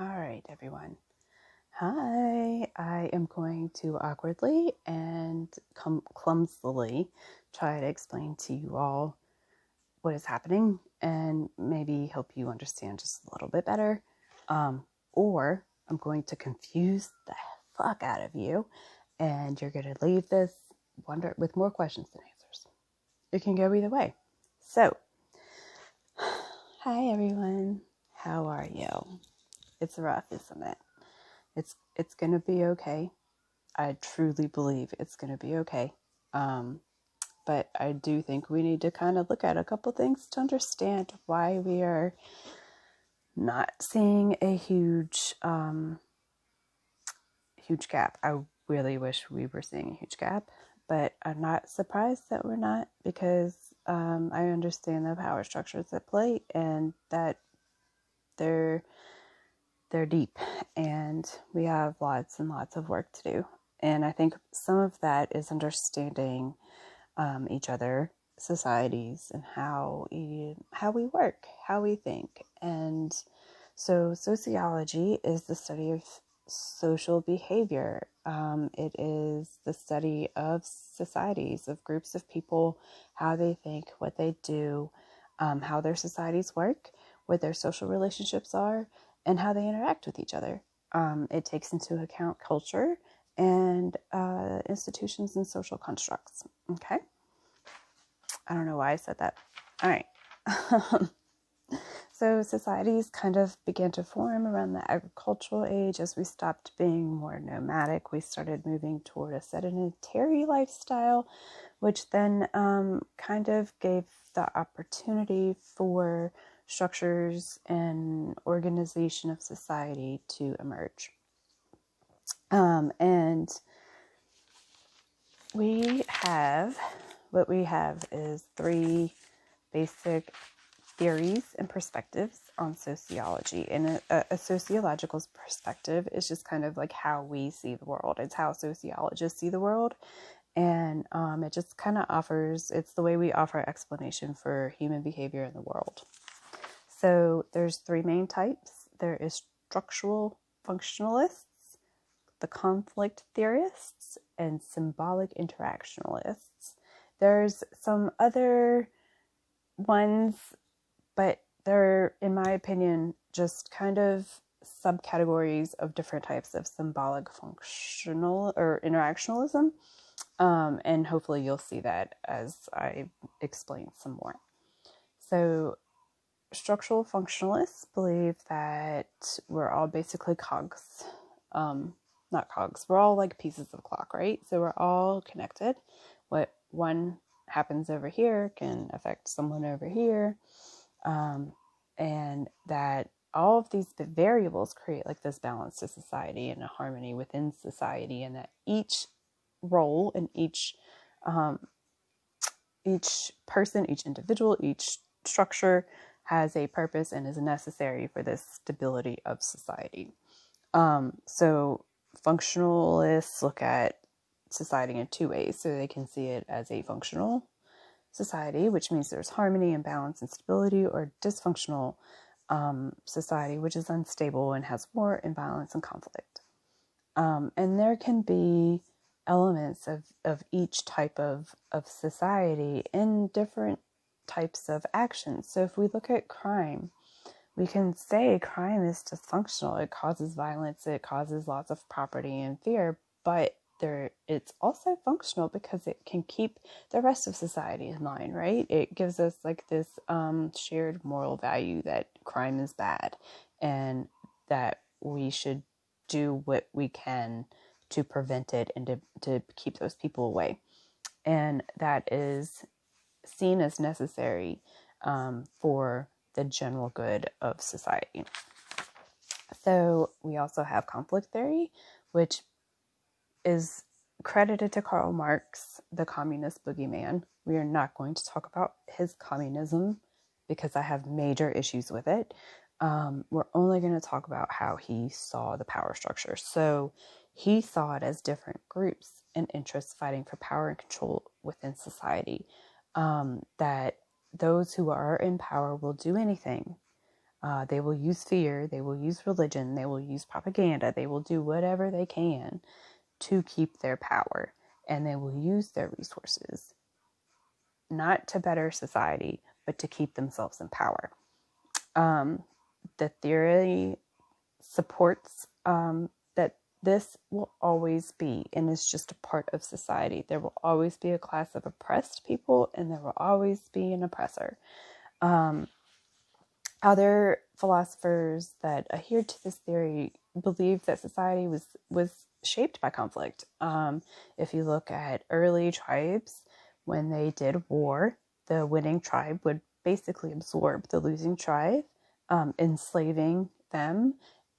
All right, everyone. Hi, I am going to awkwardly and clumsily try to explain to you all what is happening and maybe help you understand just a little bit better. Or I'm going to confuse the fuck out of you and you're going to leave this wonder with more questions than answers. It can go either way. So, hi everyone. How are you? It's rough, isn't it? It's gonna be okay. I truly believe it's gonna be okay. But I do think we need to kind of look at a couple things to understand why we are not seeing a huge gap. I really wish we were seeing a huge gap, but I'm not surprised that we're not because I understand the power structures at play and that they're deep and we have lots and lots of work to do. And I think some of that is understanding each other, societies, and how we work, how we think. And so sociology is the study of social behavior. It is the study of societies, of groups of people, how they think, what they do, how their societies work, what their social relationships are, and how they interact with each other. It takes into account culture and institutions and social constructs. Okay. I don't know why I said that. All right. So societies kind of began to form around the agricultural age as we stopped being more nomadic. We started moving toward a sedentary lifestyle, which then kind of gave the opportunity for structures and organization of society to emerge. And what we have is three basic theories and perspectives on sociology. And a sociological perspective is just kind of like how we see the world. It's how sociologists see the world. And it just kind of it's the way we offer explanation for human behavior in the world. So there's three main types. There is structural functionalists, the conflict theorists, and symbolic interactionalists. There's some other ones, but they're, in my opinion, just kind of subcategories of different types of symbolic functional or interactionalism. And hopefully you'll see that as I explain some more. So structural functionalists believe that we're all basically cogs. Not cogs, we're all like pieces of a clock, right? So we're all connected. What one happens over here can affect someone over here. And that all of these variables create like this balance to society and a harmony within society, and that each role and each person, each individual, each structure has a purpose and is necessary for the stability of society. So functionalists look at society in two ways. So they can see it as a functional society, which means there's harmony and balance and stability, or dysfunctional society, which is unstable and has war and violence and conflict. And there can be elements of each type of society in different types of actions. So if we look at crime, we can say crime is dysfunctional. It causes violence, it causes loss of property and fear, but it's also functional because it can keep the rest of society in line, right? It gives us like this shared moral value that crime is bad and that we should do what we can to prevent it and to keep those people away. And that is seen as necessary for the general good of society. So we also have conflict theory, which is credited to Karl Marx, the communist boogeyman. We are not going to talk about his communism because I have major issues with it. We're only going to talk about how he saw the power structure. So he saw it as different groups and interests fighting for power and control within society. That those who are in power will do anything They will use fear, they will use religion, they will use propaganda, they will do whatever they can to keep their power, and they will use their resources not to better society, but to keep themselves in power. The theory supports that this will always be, and is just a part of society. There will always be a class of oppressed people, and there will always be an oppressor. Other philosophers that adhere to this theory believe that society was shaped by conflict. If you look at early tribes, when they did war, the winning tribe would basically absorb the losing tribe, enslaving them,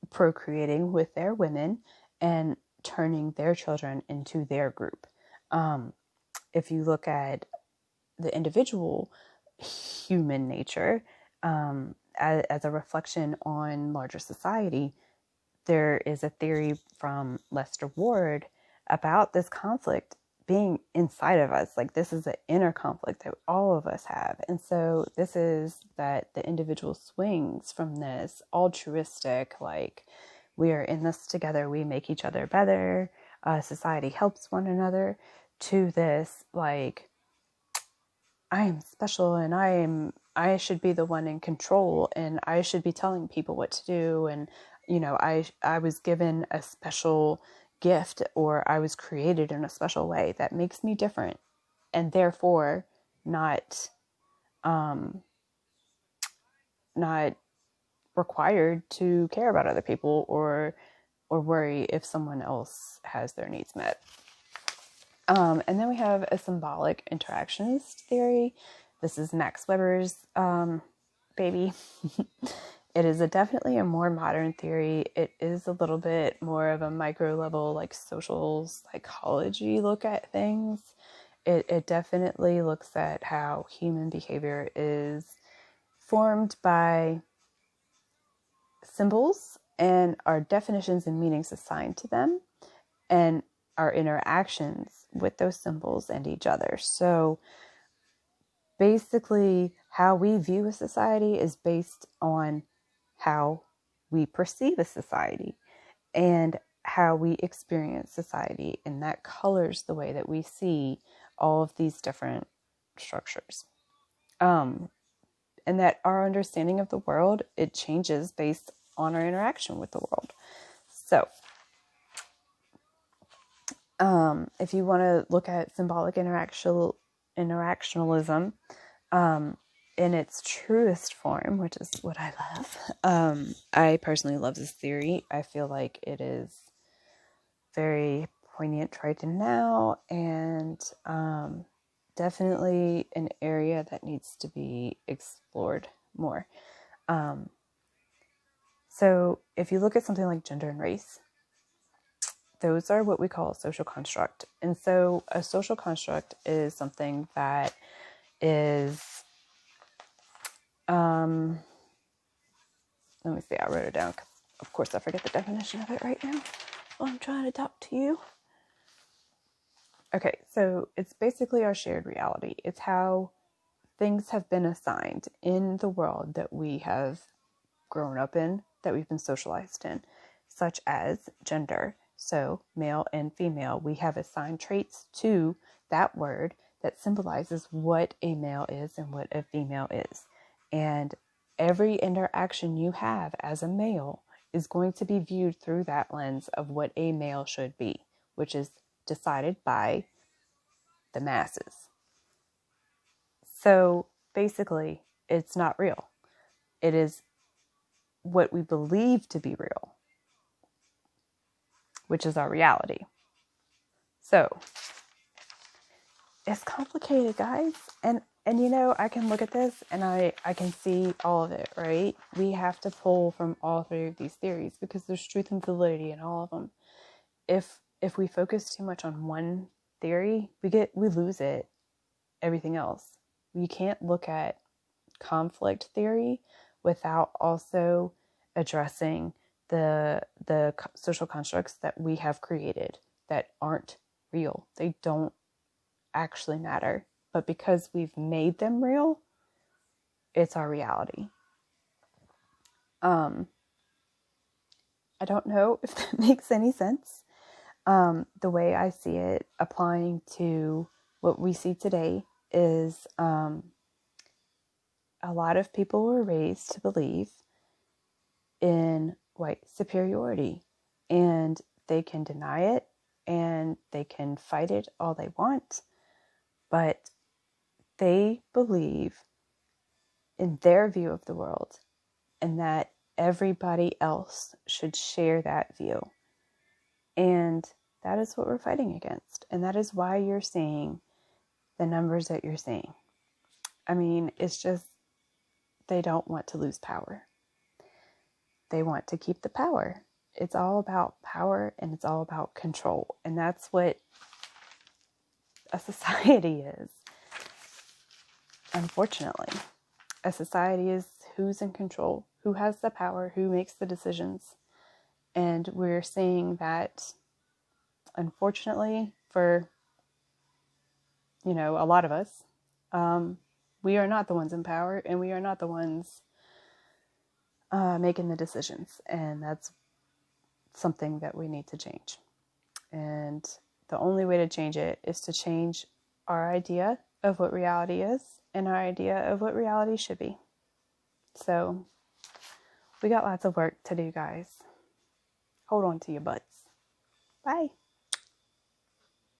procreating with their women, and turning their children into their group. If you look at the individual human nature, as a reflection on larger society, there is a theory from Lester Ward about this conflict being inside of us. Like, this is an inner conflict that all of us have. And so this is that the individual swings from this altruistic, like, we are in this together, we make each other better, society helps one another, to this, like, I am special and I should be the one in control, and I should be telling people what to do, and I was given a special gift, or I was created in a special way that makes me different, and therefore not not required to care about other people or worry if someone else has their needs met. And then we have a symbolic interactionist theory. This is Max Weber's baby. It is definitely a more modern theory. It is a little bit more of a micro level, like social psychology look at things. It definitely looks at how human behavior is formed by symbols and our definitions and meanings assigned to them, and our interactions with those symbols and each other. So basically, how we view a society is based on how we perceive a society and how we experience society, and that colors the way that we see all of these different structures. And that our understanding of the world, it changes based on our interaction with the world. So if you want to look at symbolic interactionalism in its truest form, which is what I love, I personally love this theory. I feel like it is very poignant right now, and definitely an area that needs to be explored more. So if you look at something like gender and race, those are what we call a social construct. And so a social construct is something that is, let me see, I wrote it down because of course I forget the definition of it right now while I'm trying to talk to you. Okay, so it's basically our shared reality. It's how things have been assigned in the world that we have grown up in, that we've been socialized in, such as gender. So male and female, we have assigned traits to that word that symbolizes what a male is and what a female is. And every interaction you have as a male is going to be viewed through that lens of what a male should be, which is decided by the masses. So basically, it's not real. It is what we believe to be real, which is our reality. So it's complicated, guys. And I can look at this and I can see all of it, right? We have to pull from all three of these theories because there's truth and validity in all of them. If we focus too much on one theory, we lose everything else. You can't look at conflict theory without also addressing the social constructs that we have created that aren't real. They don't actually matter, but because we've made them real, it's our reality. I don't know if that makes any sense. The way I see it applying to what we see today is a lot of people were raised to believe in white superiority, and they can deny it and they can fight it all they want, but they believe in their view of the world and that everybody else should share that view. And that is what we're fighting against. And that is why you're seeing the numbers that you're seeing. I mean, it's just, they don't want to lose power. They want to keep the power. It's all about power and it's all about control. And that's what a society is. Unfortunately, a society is who's in control, who has the power, who makes the decisions. And we're seeing that, unfortunately, for, a lot of us, we are not the ones in power and we are not the ones making the decisions. And that's something that we need to change. And the only way to change it is to change our idea of what reality is and our idea of what reality should be. So we got lots of work to do, guys. Hold on to your butts. Bye.